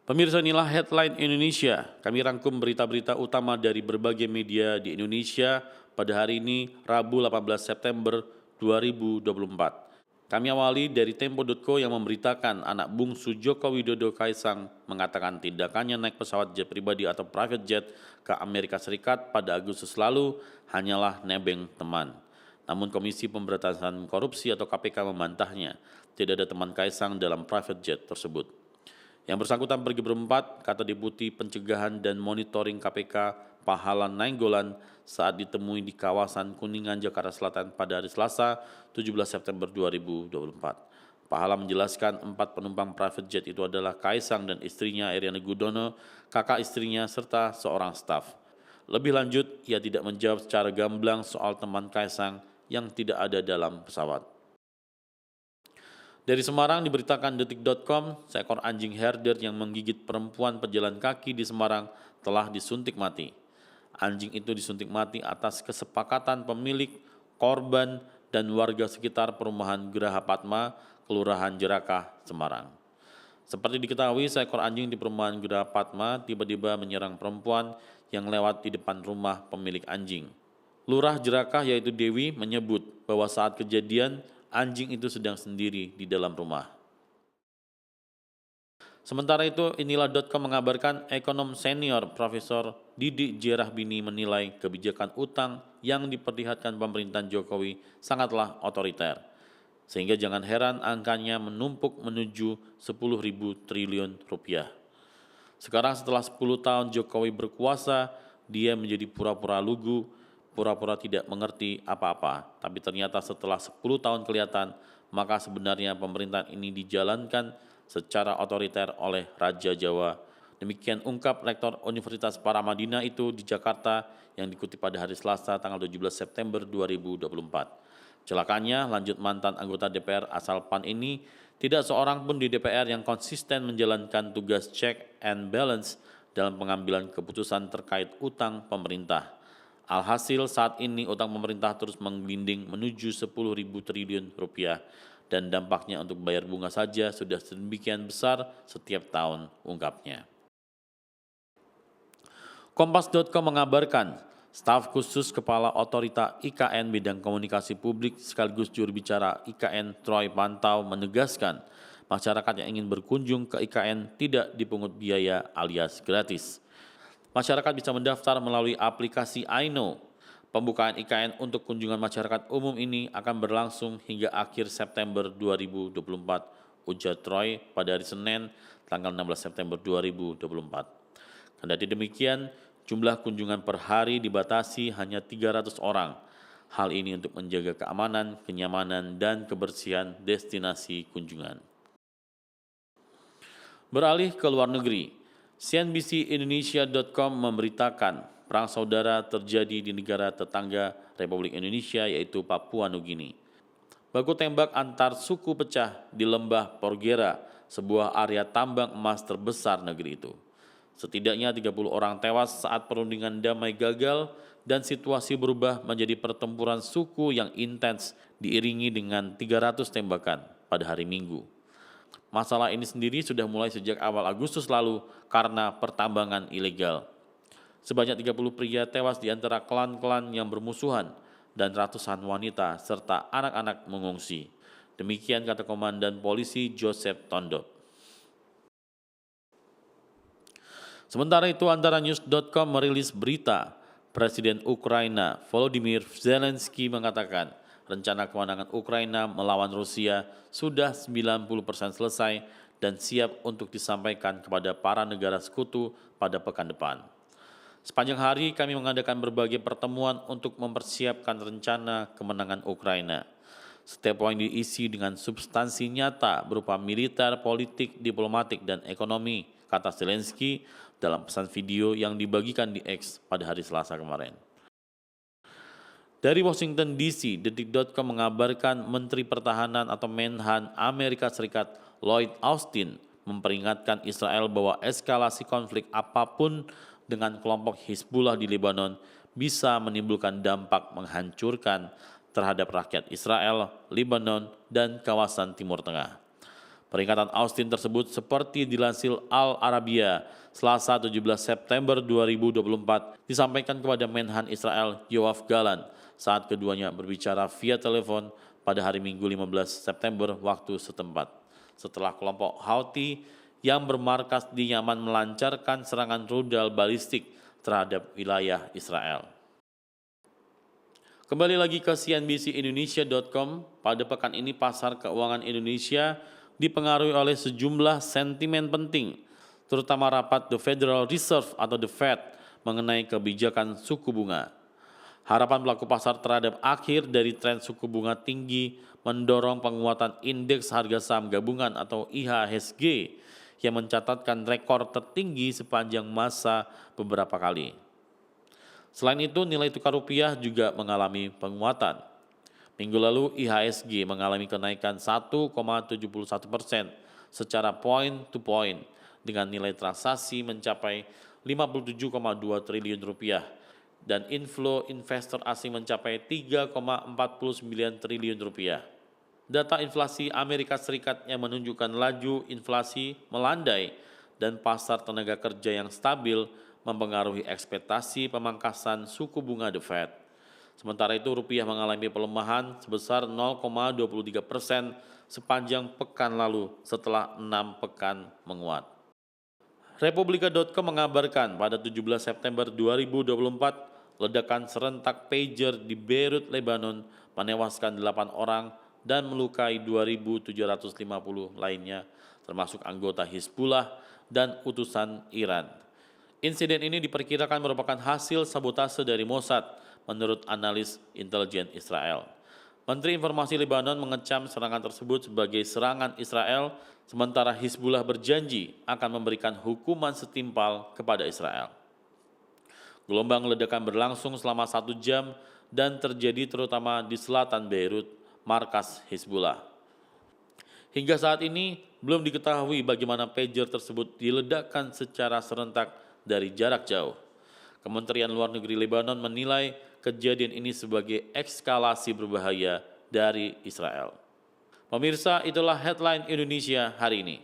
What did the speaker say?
Pemirsa, inilah headline Indonesia. Kami rangkum berita-berita utama dari berbagai media di Indonesia pada hari ini, Rabu 18 September 2024. Kami awali dari Tempo.co yang memberitakan anak bungsu Joko Widodo Kaisang mengatakan tindakannya naik pesawat jet pribadi atau private jet ke Amerika Serikat pada Agustus lalu hanyalah nebeng teman. Namun Komisi Pemberantasan Korupsi atau KPK membantahnya, tidak ada teman Kaisang dalam private jet tersebut. Yang bersangkutan pergi berempat, kata Deputi Pencegahan dan Monitoring KPK Pahala Nainggolan saat ditemui di kawasan Kuningan, Jakarta Selatan pada hari Selasa 17 September 2024. Pahala menjelaskan 4 penumpang private jet itu adalah Kaisang dan istrinya Eriana Gudono, kakak istrinya, serta seorang staf. Lebih lanjut, ia tidak menjawab secara gamblang soal teman Kaisang yang tidak ada dalam pesawat. Dari Semarang diberitakan Detik.com, seekor anjing herder yang menggigit perempuan pejalan kaki di Semarang telah disuntik mati. Anjing itu disuntik mati atas kesepakatan pemilik, korban, dan warga sekitar perumahan Geraha Padma, Kelurahan Jerakah, Semarang. Seperti diketahui, seekor anjing di perumahan Geraha Padma tiba-tiba menyerang perempuan yang lewat di depan rumah pemilik anjing. Lurah Jerakah yaitu Dewi menyebut bahwa saat kejadian anjing itu sedang sendiri di dalam rumah. Sementara itu, inilah.com mengabarkan ekonom senior Profesor Didik J. Rahbini menilai kebijakan utang yang diperlihatkan pemerintahan Jokowi sangatlah otoriter. Sehingga jangan heran angkanya menumpuk menuju 10.000 triliun rupiah. Sekarang setelah 10 tahun Jokowi berkuasa, dia menjadi pura-pura lugu, pura-pura tidak mengerti apa-apa, tapi ternyata setelah 10 tahun kelihatan, maka sebenarnya pemerintahan ini dijalankan secara otoriter oleh Raja Jawa. Demikian ungkap Rektor Universitas Paramadina itu di Jakarta yang dikutip pada hari Selasa tanggal 17 September 2024. Celakanya, lanjut mantan anggota DPR asal PAN ini, tidak seorang pun di DPR yang konsisten menjalankan tugas check and balance dalam pengambilan keputusan terkait utang pemerintah. Alhasil saat ini utang pemerintah terus menggelinding menuju 10.000 triliun rupiah dan dampaknya untuk bayar bunga saja sudah sedemikian besar setiap tahun, ungkapnya. Kompas.com mengabarkan, staf khusus Kepala Otorita IKN bidang komunikasi publik sekaligus juru bicara IKN Troy Pantau menegaskan masyarakat yang ingin berkunjung ke IKN tidak dipungut biaya alias gratis. Masyarakat bisa mendaftar melalui aplikasi iKnow. Pembukaan IKN untuk kunjungan masyarakat umum ini akan berlangsung hingga akhir September 2024, ujar Troy pada hari Senin, tanggal 16 September 2024. Kendati demikian, jumlah kunjungan per hari dibatasi hanya 300 orang. Hal ini untuk menjaga keamanan, kenyamanan, dan kebersihan destinasi kunjungan. Beralih ke luar negeri, CNBC-Indonesia.com memberitakan perang saudara terjadi di negara tetangga Republik Indonesia yaitu Papua Nugini. Baku tembak antar suku pecah di lembah Porgera, sebuah area tambang emas terbesar negeri itu. Setidaknya 30 orang tewas saat perundingan damai gagal dan situasi berubah menjadi pertempuran suku yang intens diiringi dengan 300 tembakan pada hari Minggu. Masalah ini sendiri sudah mulai sejak awal Agustus lalu karena pertambangan ilegal. Sebanyak 30 pria tewas di antara klan-klan yang bermusuhan dan ratusan wanita serta anak-anak mengungsi. Demikian kata Komandan Polisi Joseph Tondop. Sementara itu, antaranews.com merilis berita Presiden Ukraina Volodymyr Zelensky mengatakan rencana kemenangan Ukraina melawan Rusia sudah 90% selesai dan siap untuk disampaikan kepada para negara sekutu pada pekan depan. Sepanjang hari kami mengadakan berbagai pertemuan untuk mempersiapkan rencana kemenangan Ukraina. Setiap poin diisi dengan substansi nyata berupa militer, politik, diplomatik, dan ekonomi, kata Zelensky dalam pesan video yang dibagikan di X pada hari Selasa kemarin. Dari Washington DC, Detik.com mengabarkan Menteri Pertahanan atau Menhan Amerika Serikat Lloyd Austin memperingatkan Israel bahwa eskalasi konflik apapun dengan kelompok Hizbullah di Lebanon bisa menimbulkan dampak menghancurkan terhadap rakyat Israel, Lebanon, dan kawasan Timur Tengah. Peringatan Austin tersebut seperti dilansir Al Arabiya Selasa 17 September 2024 disampaikan kepada Menhan Israel Yoav Gallant saat keduanya berbicara via telepon pada hari Minggu 15 September waktu setempat. Setelah kelompok Houthi yang bermarkas di Yaman melancarkan serangan rudal balistik terhadap wilayah Israel. Kembali lagi ke CNBCindonesia.com, pada pekan ini pasar keuangan Indonesia dipengaruhi oleh sejumlah sentimen penting, terutama rapat The Federal Reserve atau The Fed mengenai kebijakan suku bunga. Harapan pelaku pasar terhadap akhir dari tren suku bunga tinggi mendorong penguatan indeks harga saham gabungan atau IHSG yang mencatatkan rekor tertinggi sepanjang masa beberapa kali. Selain itu, nilai tukar rupiah juga mengalami penguatan. Minggu lalu IHSG mengalami kenaikan 1,71% secara point to point dengan nilai transaksi mencapai 57,2 triliun rupiah dan inflow investor asing mencapai 3,49 triliun rupiah. Data inflasi Amerika Serikat yang menunjukkan laju inflasi melandai dan pasar tenaga kerja yang stabil mempengaruhi ekspektasi pemangkasan suku bunga The Fed. Sementara itu rupiah mengalami pelemahan sebesar 0,23% sepanjang pekan lalu setelah 6 pekan menguat. Republika.com mengabarkan pada 17 September 2024, ledakan serentak pager di Beirut, Lebanon menewaskan 8 orang dan melukai 2.750 lainnya, termasuk anggota Hizbullah dan utusan Iran. Insiden ini diperkirakan merupakan hasil sabotase dari Mossad, menurut analis intelijen Israel. Menteri Informasi Lebanon mengecam serangan tersebut sebagai serangan Israel, sementara Hizbullah berjanji akan memberikan hukuman setimpal kepada Israel. Gelombang ledakan berlangsung selama 1 jam dan terjadi terutama di selatan Beirut, markas Hizbullah. Hingga saat ini belum diketahui bagaimana pager tersebut diledakkan secara serentak dari jarak jauh. Kementerian Luar Negeri Lebanon menilai kejadian ini sebagai eskalasi berbahaya dari Israel. Pemirsa, itulah headline Indonesia hari ini.